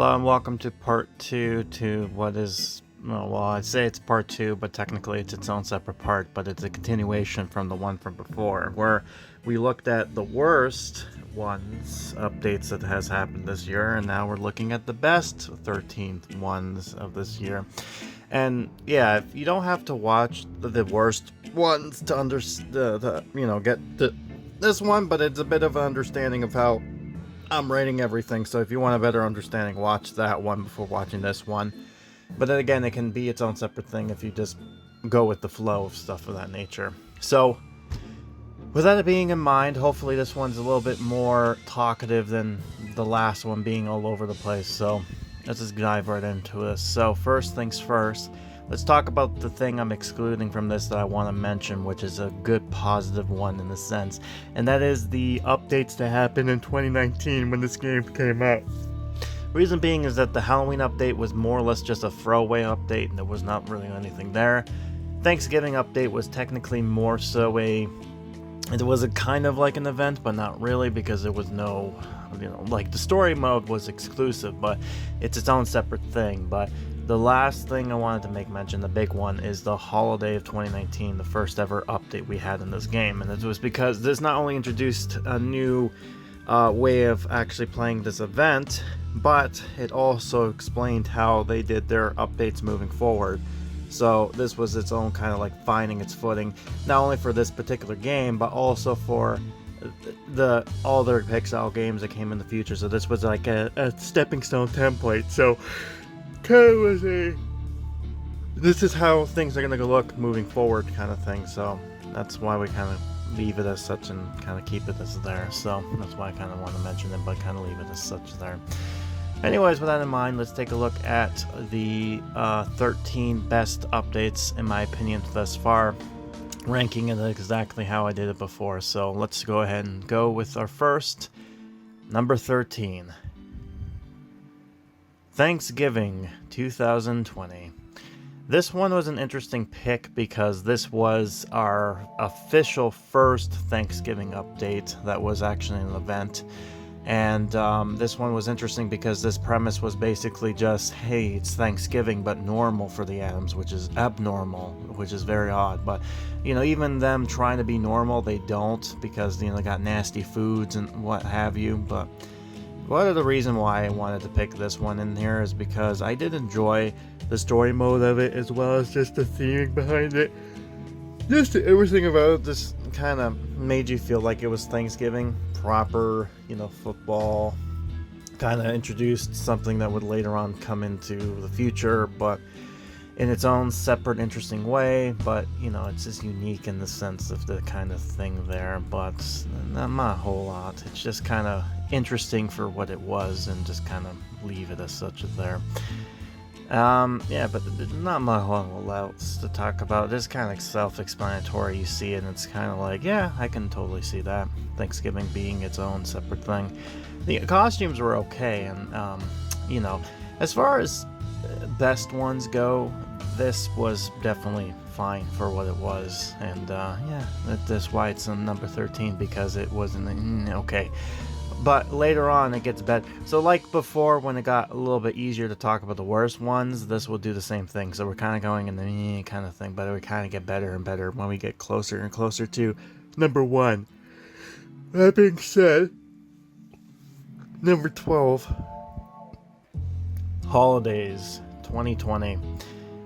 Hello and welcome to part 2 to what is, well, I'd say it's part 2, but technically it's its own separate part, but it's a continuation from the one from before, where we looked at the worst ones, updates that has happened this year, and now we're looking at the best 13th ones of this year. And yeah, you don't have to watch the worst ones to get this one, but it's a bit of an understanding of how I'm rating everything, so if you want a better understanding, watch that one before watching this one. But then again, it can be its own separate thing if you just go with the flow of stuff of that nature. So, with that being in mind, hopefully this one's a little bit more talkative than the last one being all over the place, so let's just dive right into this. So, first things first, let's talk about the thing I'm excluding from this that I want to mention, which is a good positive one in a sense, and that is the updates that happened in 2019 when this game came out. Reason being is that the Halloween update was more or less just a throwaway update, and there was not really anything there. Thanksgiving update was technically more so it was a kind of like an event, but not really, because there was no, like the story mode was exclusive, but it's its own separate thing. But the last thing I wanted to make mention, the big one, is the holiday of 2019, the first ever update we had in this game. And it was because this not only introduced a new way of actually playing this event, but it also explained how they did their updates moving forward. So this was its own kind of like finding its footing, not only for this particular game, but also for all their Pixowl games that came in the future. So this was like a stepping stone template. So kind of was this is how things are going to look moving forward kind of thing. So that's why we kind of leave it as such and kind of keep it as there. So that's why I kind of want to mention it, but kind of leave it as such there. Anyways, with that in mind, let's take a look at the 13 best updates, in my opinion, thus far, ranking it exactly how I did it before. So let's go ahead and go with our first, number 13. Thanksgiving 2020. This one was an interesting pick because this was our official first Thanksgiving update that was actually an event. And this one was interesting because this premise was basically just, hey, it's Thanksgiving, but normal for the Addams, which is abnormal, which is very odd. But, even them trying to be normal, they don't, because, they got nasty foods and what have you. But part of the reason why I wanted to pick this one in here is because I did enjoy the story mode of it, as well as just the theming behind it. Just everything about it just kind of made you feel like it was Thanksgiving. Proper, football, kind of introduced something that would later on come into the future, but in its own separate, interesting way. But, it's just unique in the sense of the kind of thing there, but not a whole lot. It's just kind of interesting for what it was, and just kind of leave it as such there. Yeah, but not much else to talk about. It's kind of self-explanatory. You see it, and it's kind of like, yeah, I can totally see that. Thanksgiving being its own separate thing. The costumes were okay, and, as far as best ones go, this was definitely fine for what it was. And, yeah, that's why it's on number 13, because it wasn't okay. But later on, it gets better. So like before, when it got a little bit easier to talk about the worst ones, this will do the same thing. So we're kind of going in the kind of thing, but we kind of get better and better when we get closer and closer to number 1. That being said, number 12, Holidays 2020.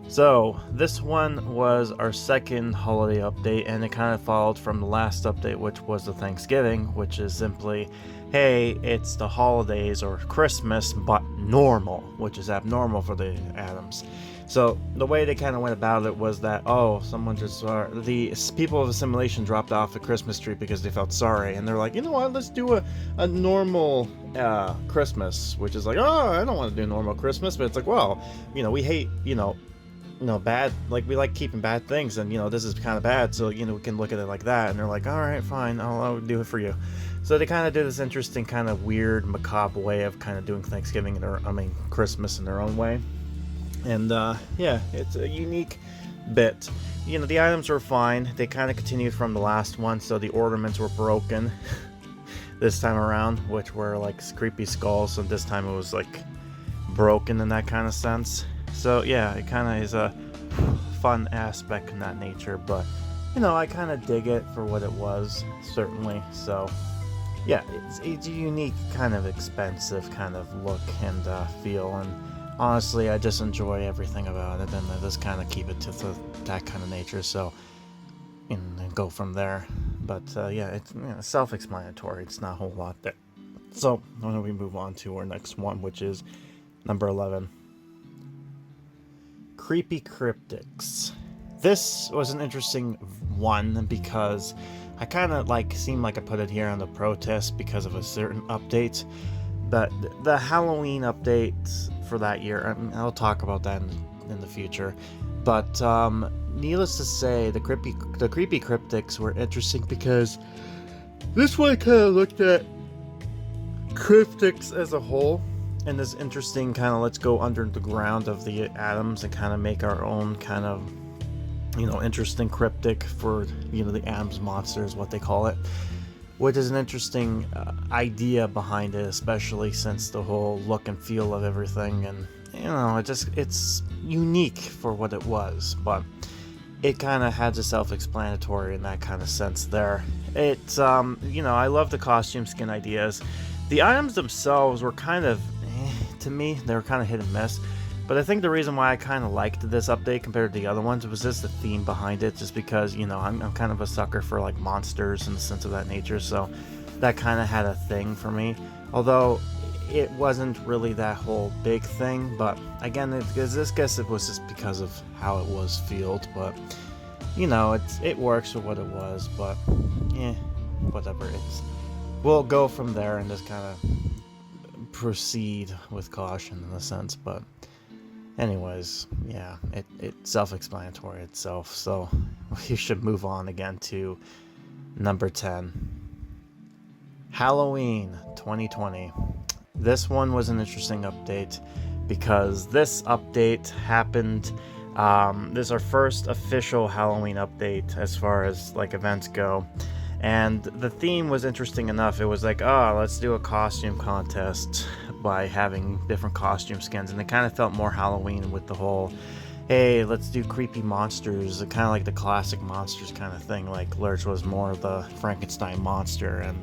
So this one was our second holiday update, and it kind of followed from the last update, which was the Thanksgiving, which is simply, hey, it's the holidays or Christmas, but normal, which is abnormal for the Addams. So the way they kind of went about it was that, someone just the people of Assimilation dropped off the Christmas tree because they felt sorry, and they're like, you know what, let's do a normal Christmas, which is like, I don't want to do normal Christmas, but it's like, well, we hate, bad, like we like keeping bad things, and this is kind of bad, so we can look at it like that. And they're like, all right, fine, I'll do it for you. So they kind of did this interesting kind of weird macabre way of kind of doing Thanksgiving Christmas in their own way. And yeah, it's a unique bit. The items were fine. They kind of continued from the last one, so the ornaments were broken this time around, which were like creepy skulls, and this time it was like broken in that kind of sense. So yeah, it kind of is a fun aspect in that nature, but I kind of dig it for what it was, certainly. So yeah, it's a unique, kind of expensive kind of look and feel, and honestly, I just enjoy everything about it, and I just kind of keep it to that kind of nature. So and go from there. But yeah, it's self-explanatory. It's not a whole lot there. So why don't we move on to our next one, which is number 11. Creepy Cryptics. This was an interesting one because I kind of seemed like I put it here on the protest because of a certain update. But the Halloween updates for that year, I'll talk about that in the future. But needless to say, the creepy cryptics were interesting because this one kind of looked at cryptics as a whole, and this interesting kind of let's go under the ground of the Addams and kind of make our own kind of interesting cryptic for the Addams monster is what they call it, which is an interesting idea behind it, especially since the whole look and feel of everything, and it's unique for what it was, but it kind of had the self-explanatory in that kind of sense there. It's I love the costume skin ideas. The items themselves were kind of to me, they were kind of hit and miss. But I think the reason why I kind of liked this update compared to the other ones was just the theme behind it, just because, I'm kind of a sucker for monsters in the sense of that nature, so that kind of had a thing for me. Although it wasn't really that whole big thing, but again, I guess it was just because of how it was fielded, but it works for what it was, but whatever. We'll go from there and just kind of proceed with caution in a sense, but anyways, yeah, it's self-explanatory itself, so we should move on again to number 10. Halloween 2020. This one was an interesting update because this update happened, this is our first official Halloween update as far as events go, and the theme was interesting enough. It was let's do a costume contest by having different costume skins, and it kind of felt more Halloween with the whole, hey, let's do creepy monsters, kind of like the classic monsters kind of thing. Lurch was more of the Frankenstein monster, and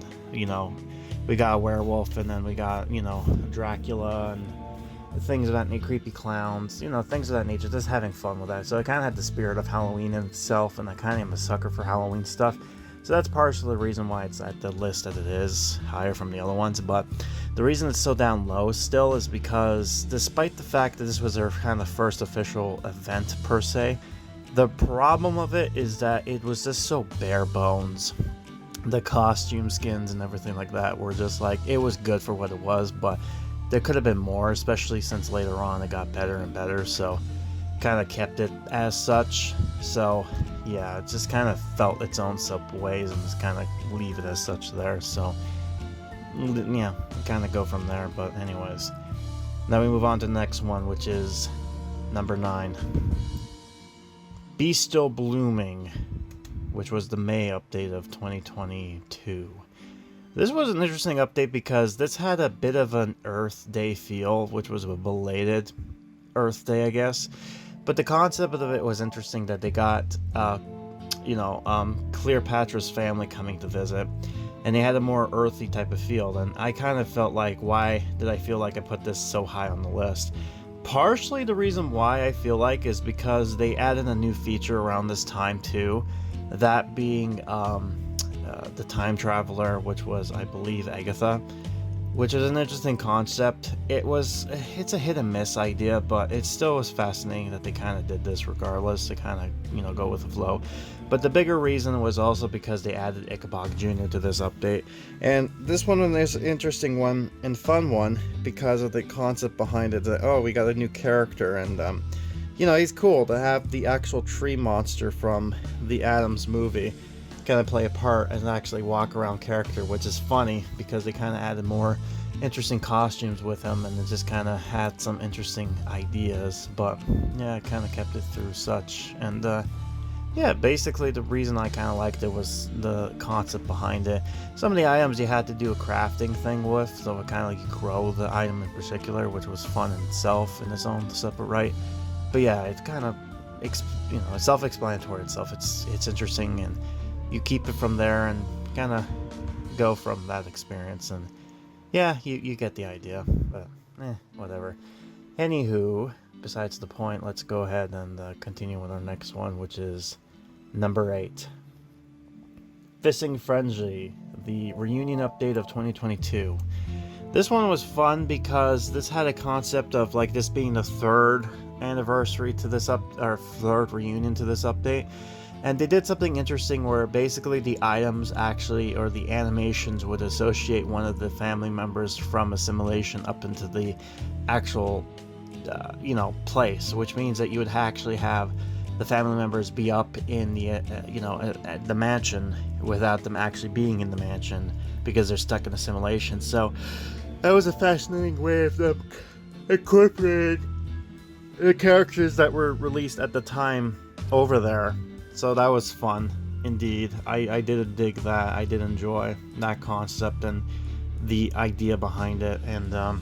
we got a werewolf, and then we got Dracula and things of that nature, creepy clowns, things of that nature, just having fun with that. So it kind of had the spirit of Halloween in itself, and I kind of am a sucker for Halloween stuff. So that's partially the reason why it's at the list that it is, higher from the other ones. But the reason it's so down low still is because despite the fact that this was our kind of first official event per se, the problem of it is that it was just so bare bones. The costume skins and everything like that were just it was good for what it was, but there could have been more, especially since later on it got better and better, so kind of kept it as such. So yeah, it just kind of felt its own sub-ways and just kind of leave it as such there. So yeah, kind of go from there. But anyways, now we move on to the next one, which is number 9. Be Still Blooming, which was the May update of 2022. This was an interesting update because this had a bit of an Earth Day feel, which was a belated Earth Day, I guess. But the concept of it was interesting, that they got, Cleopatra's family coming to visit, and they had a more earthy type of feel. And I kind of felt why did I feel like I put this so high on the list? Partially the reason why I feel is because they added a new feature around this time too, that being the time traveler, which was, I believe, Agatha, which is an interesting concept. It's a hit and miss idea, but it still was fascinating that they kind of did this regardless, to kind of go with the flow. But the bigger reason was also because they added Ichabod Jr. to this update, and this one is an interesting one and fun one because of the concept behind it, that we got a new character, and he's cool to have the actual tree monster from the Addams movie kind of play a part and actually walk around character, which is funny because they kind of added more interesting costumes with him, and it just kind of had some interesting ideas. But yeah, it kind of kept it through such, and Yeah, basically the reason I kind of liked it was the concept behind it. Some of the items you had to do a crafting thing with, so it kind of like you grow the item in particular, which was fun in itself in its own separate right. But yeah, it's kind of, it's self-explanatory itself. It's interesting, and you keep it from there and kind of go from that experience. And yeah, you get the idea, but whatever. Anywho, besides the point, let's go ahead and continue with our next one, which is number 8. Fishing Frenzy, the reunion update of 2022. This one was fun because this had a concept of like this being the 3rd anniversary to this or 3rd reunion to this update. And they did something interesting where basically the items actually, or the animations, would associate one of the family members from Assimilation up into the actual, place, which means that you would actually have the family members be up in the, at the mansion without them actually being in the mansion because they're stuck in Assimilation. So that was a fascinating way of them incorporating the characters that were released at the time over there. So that was fun, indeed. I did dig that. I did enjoy that concept and the idea behind it, and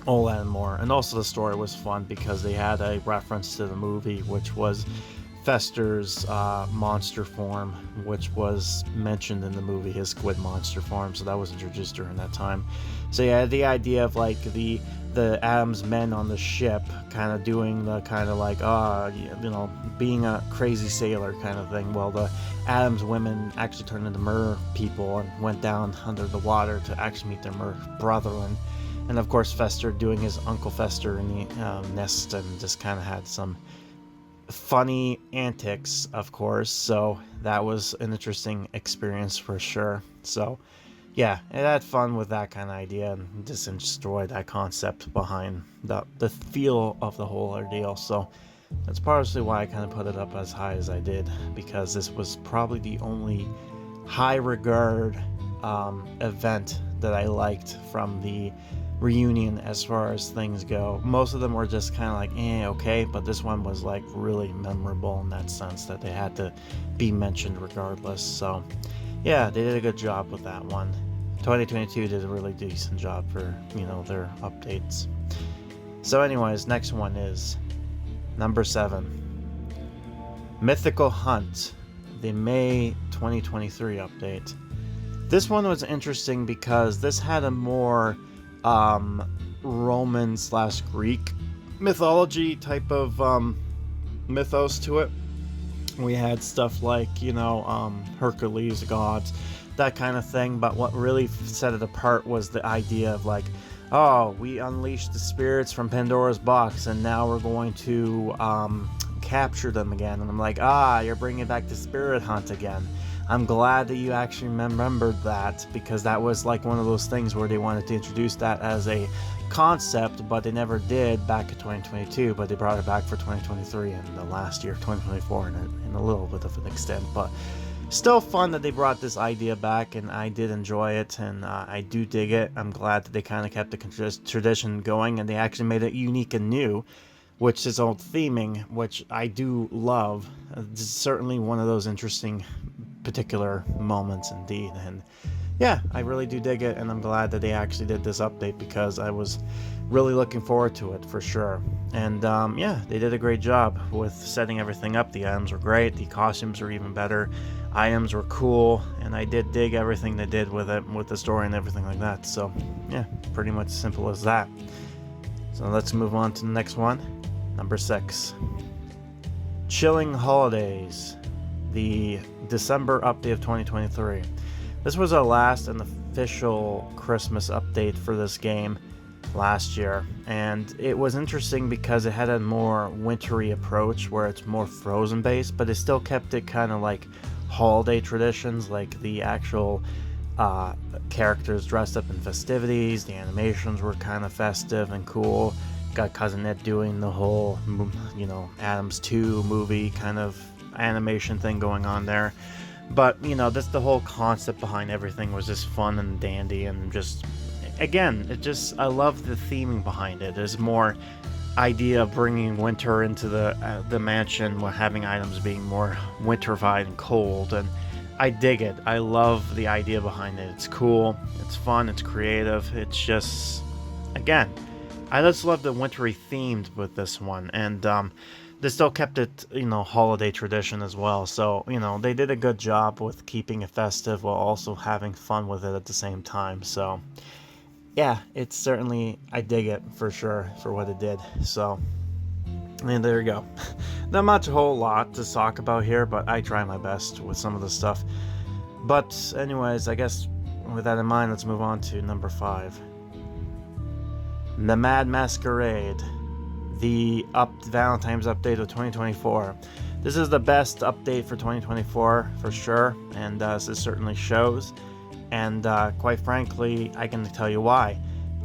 all that and more. And also the story was fun because they had a reference to the movie, which was Fester's monster form, which was mentioned in the movie, his squid monster form. So that was introduced during that time. So yeah, the idea of like the Addams men on the ship kind of doing the kind of like, being a crazy sailor kind of thing. Well, the Addams women actually turned into mer people and went down under the water to actually meet their mer brethren. And of course, Fester doing his Uncle Fester in the nest, and just kind of had some funny antics, of course. So that was an interesting experience for sure. So yeah, it had fun with that kind of idea, and just enjoyed that concept behind the feel of the whole ordeal. So that's partially why I kind of put it up as high as I did, because this was probably the only high regard event that I liked from the reunion as far as things go. Most of them were just kind of like okay, but this one was like really memorable in that sense that they had to be mentioned regardless. So yeah, they did a good job with that one. 2022 did a really decent job for, their updates. So anyways, next one is number 7. Mythical Hunt, the May 2023 update. This one was interesting because this had a more Roman/Greek mythology type of mythos to it. We had stuff like, Hercules, gods, that kind of thing. But what really set it apart was the idea of like, oh, we unleashed the spirits from Pandora's box and now we're going to capture them again. And I'm like, you're bringing back the spirit hunt again. I'm glad that you actually remembered that, because that was like one of those things where they wanted to introduce that as a concept, but they never did back in 2022, but they brought it back for 2023 and the last year of 2024 in a little bit of an extent. But still fun that they brought this idea back, and I did enjoy it, and I do dig it. I'm glad that they kind of kept the tradition going, and they actually made it unique and new, which is old theming, which I do love. It's certainly one of those interesting particular moments indeed. And yeah, I really do dig it, and I'm glad that they actually did this update because I was really looking forward to it for sure. And yeah, they did a great job with setting everything up. The items were great, the costumes were even better, items were cool, and I did dig everything they did with it, with the story and everything like that. So yeah, pretty much simple as that. So let's move on to the next one. Number 6. Chilling Holidays, the December update of 2023. This was our last and official Christmas update for this game last year, and it was interesting because it had a more wintry approach where it's more frozen based, but it still kept it kind of like holiday traditions, like the actual characters dressed up in festivities. The animations were kind of festive and cool. Got Cousin Ed doing the whole, Addams 2 movie kind of animation thing going on there. But, that's the whole concept behind everything was just fun and dandy, and just, again, I love the theming behind it. There's more idea of bringing winter into the mansion, while having items being more winterified and cold, and I dig it. I love the idea behind it. It's cool, it's fun, it's creative. It's just, again, I just love the wintry themed with this one, and they still kept it, holiday tradition as well. So, they did a good job with keeping it festive while also having fun with it at the same time. So, yeah, it's certainly, I dig it for sure for what it did. So, and there you go. Not much, a whole lot to talk about here, but I try my best with some of the stuff. But anyways, I guess with that in mind, let's move on to number 5. The Mad Masquerade, the Valentine's update of 2024. This is the best update for 2024 for sure, and this certainly shows. And quite frankly, I can tell you why.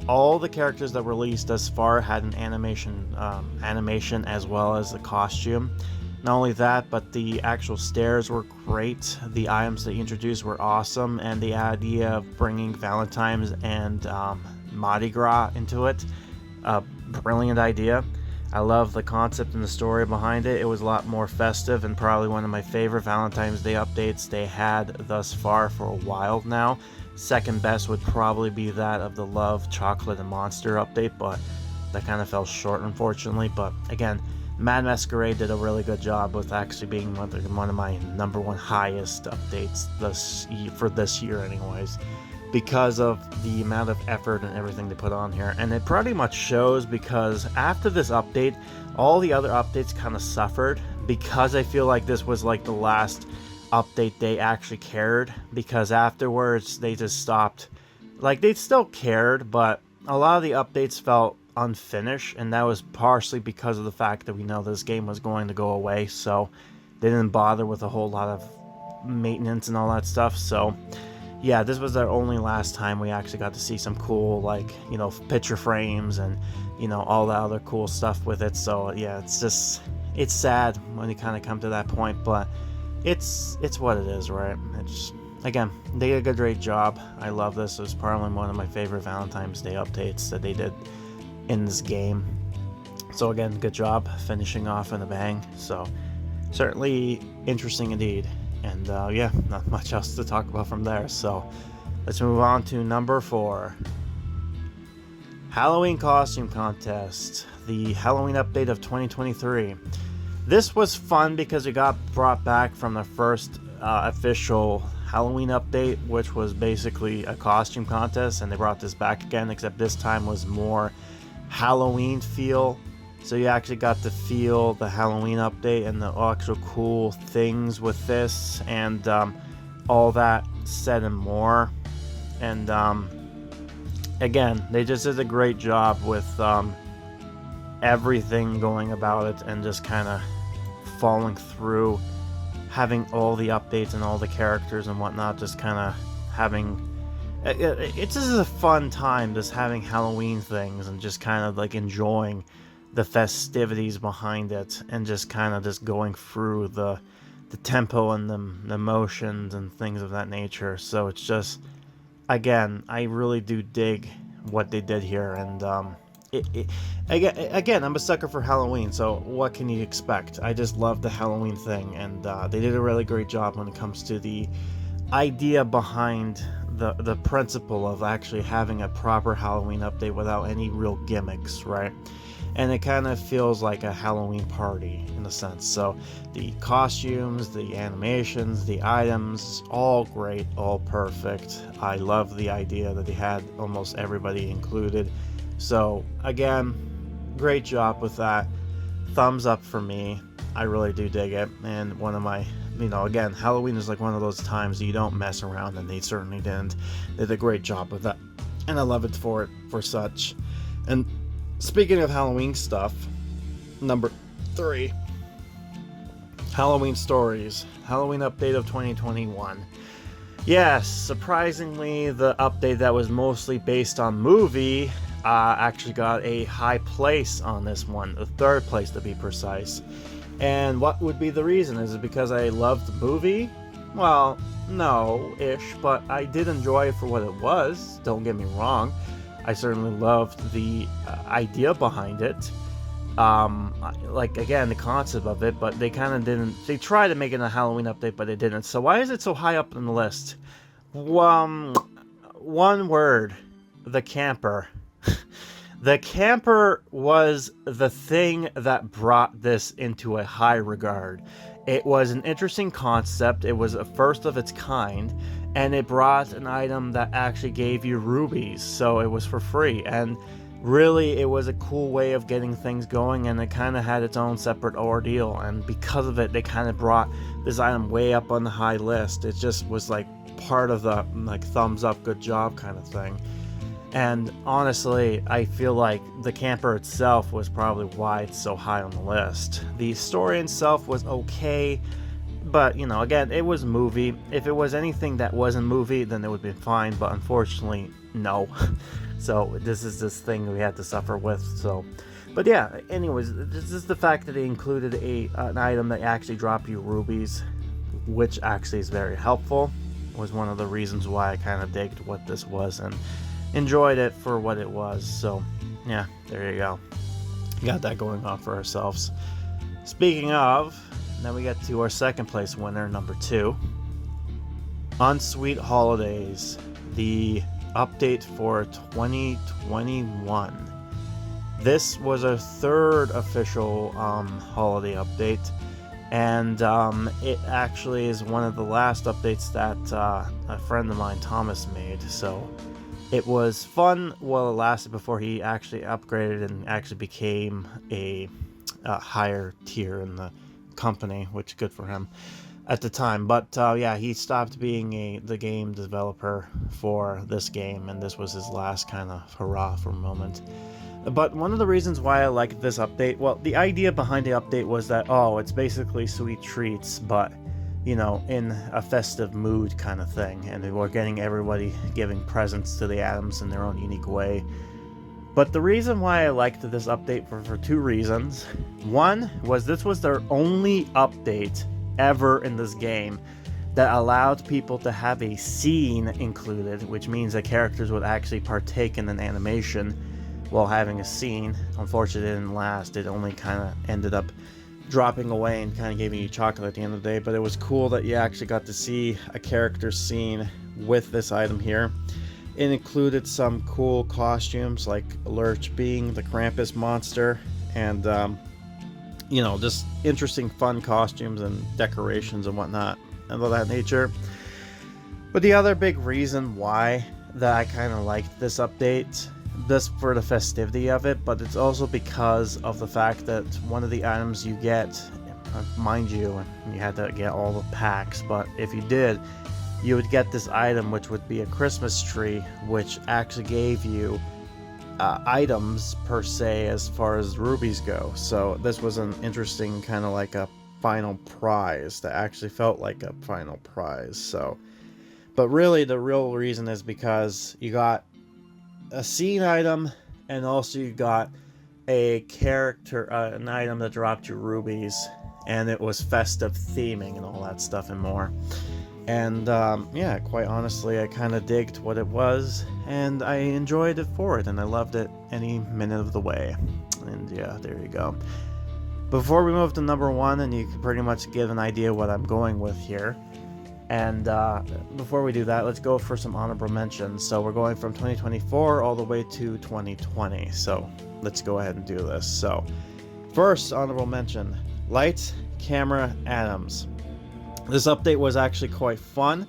All the characters that were released thus far had an animation as well as the costume. Not only that, but the actual stairs were great. The items that you introduced were awesome, and the idea of bringing Valentine's and Mardi Gras into it, brilliant idea. I love the concept and the story behind it. It was a lot more festive and probably one of my favorite Valentine's Day updates they had thus far for a while now. Second best would probably be that of the Love, Chocolate, and Monster update, but that kind of fell short, unfortunately. But again, Mad Masquerade did a really good job with actually being one of my number one highest updates for this year anyways, because of the amount of effort and everything they put on here. And it pretty much shows, because after this update, all the other updates kind of suffered, because I feel like this was like the last update they actually cared, because afterwards they just stopped. Like, they still cared, but a lot of the updates felt unfinished, and that was partially because of the fact that we know this game was going to go away, so they didn't bother with a whole lot of maintenance and all that stuff. So yeah, this was our only last time we actually got to see some cool, like, picture frames and, all the other cool stuff with it. So yeah, it's sad when you kind of come to that point, but it's what it is, right? It's, again, they did a great job. I love this. It was probably one of my favorite Valentine's Day updates that they did in this game. So again, good job finishing off in a bang. So certainly interesting indeed. And yeah, not much else to talk about from there. So let's move on to number 4. Halloween Costume Contest, the Halloween update of 2023. This was fun because it got brought back from the first official Halloween update, which was basically a costume contest, and they brought this back again, except this time was more Halloween feel. So you actually got to feel the Halloween update and the actual cool things with this, and all that said and more. And again, they just did a great job with everything going about it, and just kind of following through, having all the updates and all the characters and whatnot, just kind of having... It's just a fun time, just having Halloween things and just kind of like enjoying the festivities behind it, and just kind of just going through the tempo and the emotions and things of that nature. So it's just, again, I really do dig what they did here. And again, I'm a sucker for Halloween, so what can you expect? I just love the Halloween thing, and they did a really great job when it comes to the idea behind the principle of actually having a proper Halloween update without any real gimmicks, right? And it kind of feels like a Halloween party in a sense. So the costumes, the animations, the items, all great, all perfect. I love the idea that they had almost everybody included. So again, great job with that. Thumbs up for me. I really do dig it. And one of my, again, Halloween is like one of those times you don't mess around, and they certainly didn't. They did a great job with that, and I love it for such. And speaking of Halloween stuff, number 3, Halloween Stories, Halloween update of 2021. Yes, surprisingly, the update that was mostly based on movie actually got a high place on this one, a 3rd place to be precise. And what would be the reason? Is it because I loved the movie? Well, no-ish, but I did enjoy it for what it was, don't get me wrong. I certainly loved the idea behind it, like, again, the concept of it, but they kind of didn't. They tried to make it a Halloween update, but they didn't. So why is it so high up on the list? One word: the camper. The camper was the thing that brought this into a high regard. It was an interesting concept. It was a first of its kind, and it brought an item that actually gave you rubies, so it was for free. And really, it was a cool way of getting things going, and it kind of had its own separate ordeal. And because of it, they kind of brought this item way up on the high list. It just was like part of the like thumbs up, good job kind of thing. And honestly, I feel like the camper itself was probably why it's so high on the list. The story itself was okay, but, you know, again, it was movie. If it was anything that wasn't movie, then it would have been fine, but unfortunately, no. So this is this thing we had to suffer with, so... But yeah, anyways, this is the fact that they included an item that actually dropped you rubies, which actually is very helpful, was one of the reasons why I kind of digged what this was, and enjoyed it for what it was. So yeah, there you go, got that going on for ourselves. Speaking of, then we get to our second place winner, number 2, Unsweet Holidays, the update for 2021. This was our third official holiday update, and it actually is one of the last updates that a friend of mine, Thomas, made. So it was fun while it lasted before he actually upgraded and actually became a higher tier in the company, which good for him at the time. But yeah, he stopped being the game developer for this game, and this was his last kind of hurrah for a moment. But one of the reasons why I liked this update, well, the idea behind the update was that, oh, it's basically sweet treats, but, you know, in a festive mood kind of thing, and we're getting everybody giving presents to the Addams in their own unique way. But the reason why I liked this update for 2 reasons. One was this was their only update ever in this game that allowed people to have a scene included, which means that characters would actually partake in an animation while having a scene. Unfortunately, it didn't last. It only kind of ended up dropping away and kind of giving you chocolate at the end of the day. But it was cool that you actually got to see a character scene with this item here. It included some cool costumes, like Lurch being the Krampus monster, and you know, just interesting fun costumes and decorations and whatnot and all that nature. But the other big reason why that I kind of liked this update, just for the festivity of it, but it's also because of the fact that one of the items you get, mind you, you had to get all the packs, but if you did, you would get this item which would be a Christmas tree, which actually gave you items per se as far as rubies go. So this was an interesting kind of like a final prize that actually felt like a final prize. So, but really the real reason is because you got a scene item, and also you got a character, an item that dropped you rubies, and it was festive theming and all that stuff and more. And yeah, quite honestly, I kind of digged what it was, and I enjoyed it for it, and I loved it any minute of the way. And yeah, there you go. Before we move to number 1, and you can pretty much get an idea what I'm going with here, and before we do that, let's go for some honorable mentions. So we're going from 2024 all the way to 2020, so let's go ahead and do this. So first honorable mention, Lights, Camera, Addams. This update was actually quite fun.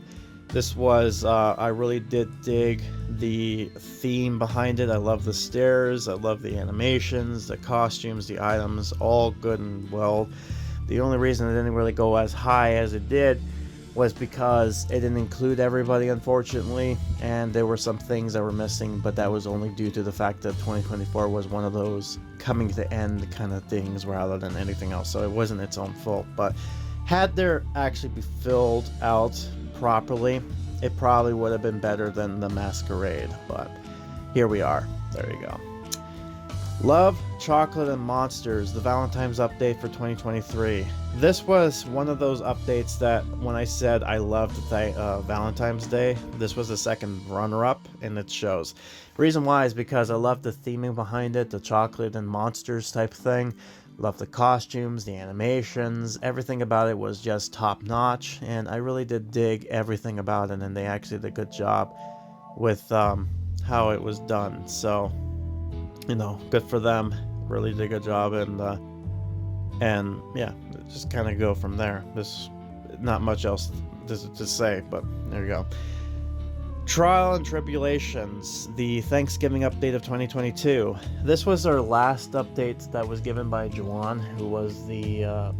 This was, I really did dig the theme behind it. I love the stairs, I love the animations, the costumes, the items, all good and well. The only reason it didn't really go as high as it did was because it didn't include everybody, unfortunately, and there were some things that were missing, but that was only due to the fact that 2024 was one of those coming to the end kind of things rather than anything else, so it wasn't its own fault. But had there actually be filled out properly, it probably would have been better than the Masquerade, but here we are. There you go. Love, Chocolate, and Monsters, the Valentine's update for 2023. This was one of those updates that when I said I loved Valentine's Day, this was the second runner-up, and it shows. Reason why is because I love the theming behind it, the chocolate and monsters type thing. Love the costumes, the animations, everything about it was just top-notch, and I really did dig everything about it, and they actually did a good job with how it was done. So, good for them. Really did a good job, and yeah, just kind of go from there. There's not much else to say, but there you go. Trial and Tribulations, the Thanksgiving update of 2022. This was our last update that was given by Juwan, who was the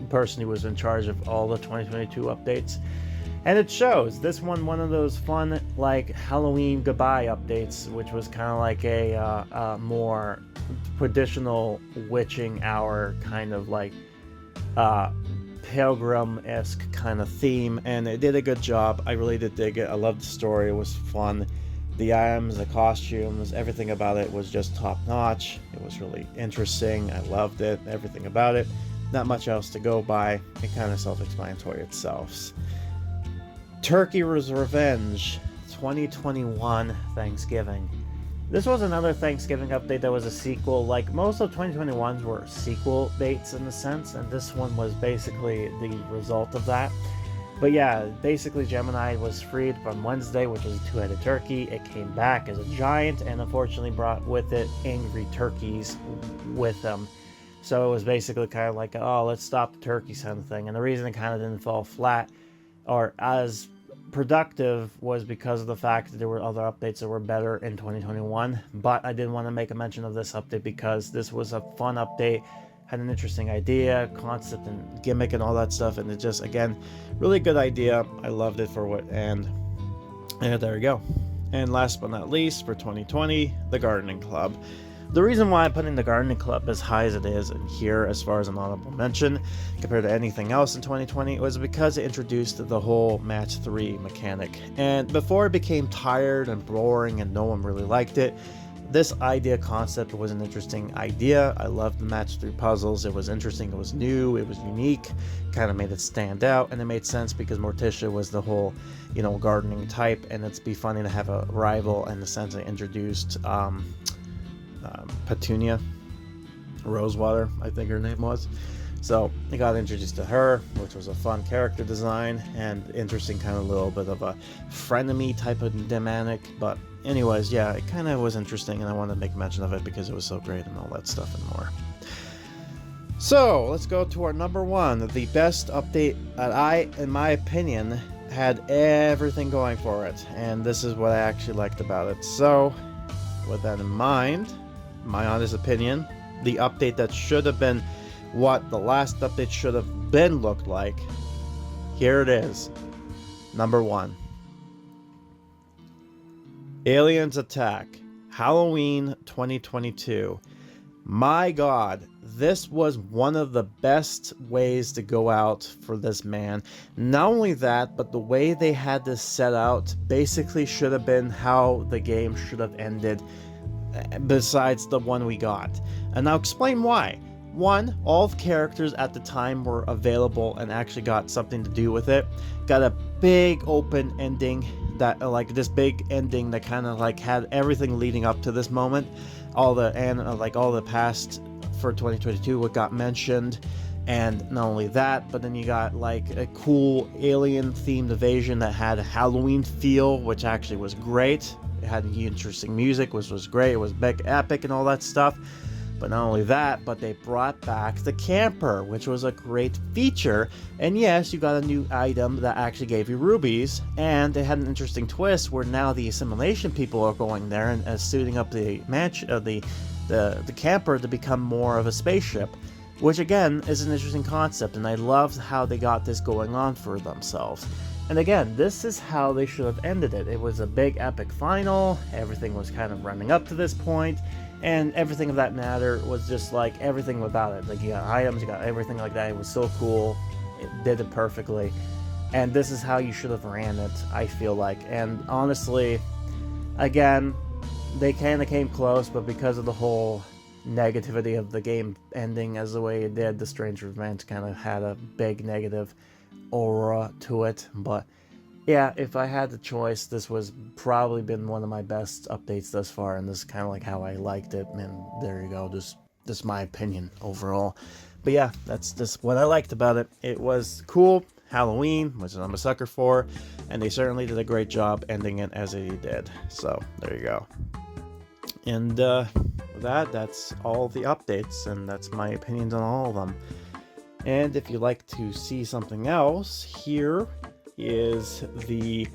person who was in charge of all the 2022 updates. And it shows. This one of those fun, like, Halloween goodbye updates, which was kind of like a more traditional witching hour kind of like pilgrim-esque kind of theme, and it did a good job. I really did dig it. I loved the story. It was fun. The items, the costumes, everything about it was just top-notch. It was really interesting. I loved it. Everything about it. Not much else to go by. It kind of self-explanatory itself. Turkey's Revenge 2021 Thanksgiving. This was another Thanksgiving update that was a sequel. Like, most of 2021s were sequel dates in a sense, and this one was basically the result of that. But yeah, basically Gemini was freed from Wednesday, which was a two-headed turkey. It came back as a giant and unfortunately brought with it angry turkeys with them. So it was basically kind of like, oh, let's stop the turkeys kind of thing. And the reason it kind of didn't fall flat or as productive was because of the fact that there were other updates that were better in 2021. But I did want to make a mention of this update because this was a fun update, had an interesting idea, concept, and gimmick, and all that stuff. And it just, again, really good idea. I loved it for what, and there we go. And last but not least, for 2020, the Gardening Club. The reason why I'm putting the Gardening Club as high as it is in here as far as an honorable mention compared to anything else in 2020 was because it introduced the whole match 3 mechanic. And before it became tired and boring and no one really liked it, this idea concept was an interesting idea. I loved the match 3 puzzles. It was interesting, it was new, it was unique, kind of made it stand out, and it made sense because Morticia was the whole, gardening type, and it'd be funny to have a rival in the sense they introduced Petunia Rosewater, I think her name was. So I got introduced to her, which was a fun character design and interesting, kind of little bit of a frenemy type of dynamic. But anyways, yeah, it kind of was interesting, and I wanted to make mention of it because it was so great and all that stuff and more. So let's go to our number one, the best update that in my opinion, had everything going for it, and this is what I actually liked about it. So with that in mind, my honest opinion, the update that should have been what the last update should have been looked like, here it is. Number one, Aliens Attack, Halloween 2022. My God, this was one of the best ways to go out for this man. Not only that, but the way they had this set out basically should have been how the game should have ended, besides the one we got. And I'll explain why. One, all the characters at the time were available and actually got something to do with it. Got a big open ending that, like this big ending that kind of like had everything leading up to this moment. All the past for 2022 what got mentioned. And not only that, but then you got like a cool alien themed invasion that had a Halloween feel, which actually was great. It had interesting music, which was great. It was epic and all that stuff. But not only that, but they brought back the camper, which was a great feature. And yes, you got a new item that actually gave you rubies. And it had an interesting twist where now the assimilation people are going there and suiting up the camper to become more of a spaceship. Which again is an interesting concept, and I loved how they got this going on for themselves. And again, this is how they should have ended it. It was a big epic final, everything was kind of running up to this point, and everything of that matter was just like everything about it. Like you got items, you got everything like that. It was so cool, it did it perfectly. And this is how you should have ran it, I feel like. And honestly, again, they kind of came close, but because of the whole negativity of the game ending as the way it did, the Strange Revenge kind of had a big negative aura to it. But yeah, if I had the choice, this was probably been one of my best updates thus far, and this is kind of like how I liked it, and there you go, just my opinion overall. But yeah, that's just what I liked about it. It was cool, Halloween, which I'm a sucker for, and they certainly did a great job ending it as they did. So there you go. And with that's all the updates, and that's my opinions on all of them. And if you'd like to see something else, here is the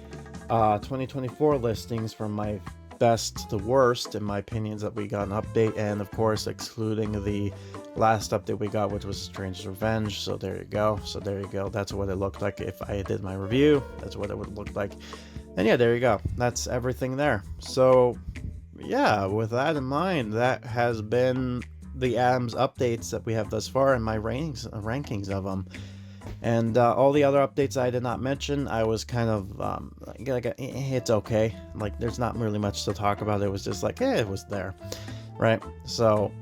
2024 listings from my best to worst, in my opinions, that we got an update, and of course excluding the last update we got, which was Strange Revenge. So there you go. That's what it looked like if I did my review. That's what it would look like. And yeah, there you go. That's everything there. So yeah, with that in mind, that has been the Addams updates that we have thus far, and my rankings of them. And all the other updates I did not mention, I was kind of it's okay. Like, there's not really much to talk about. It was just like, it was there, right? So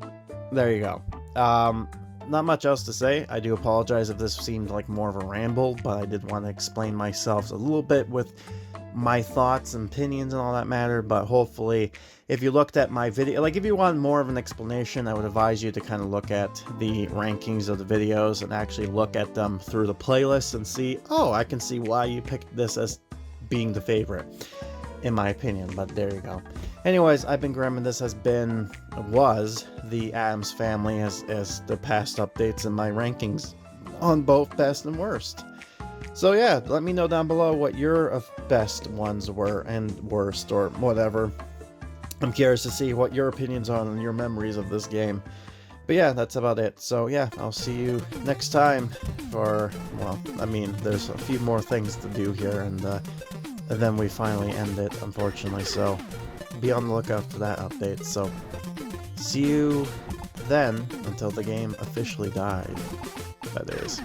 there you go. Not much else to say. I do apologize if this seemed like more of a ramble, but I did want to explain myself a little bit with my thoughts and opinions and all that matter. But hopefully, if you looked at my video, like if you want more of an explanation, I would advise you to kind of look at the rankings of the videos and actually look at them through the playlist and see, oh, I can see why you picked this as being the favorite, in my opinion. But there you go. Anyways, I've been Grim, and this was the Addams Family as the past updates and my rankings on both best and worst. So yeah, let me know down below what your best ones were and worst, or whatever. I'm curious to see what your opinions are and your memories of this game. But yeah, that's about it. So yeah, I'll see you next time for, well, I mean, there's a few more things to do here, and then we finally end it, unfortunately. So be on the lookout for that update. So see you then, until the game officially died. That is.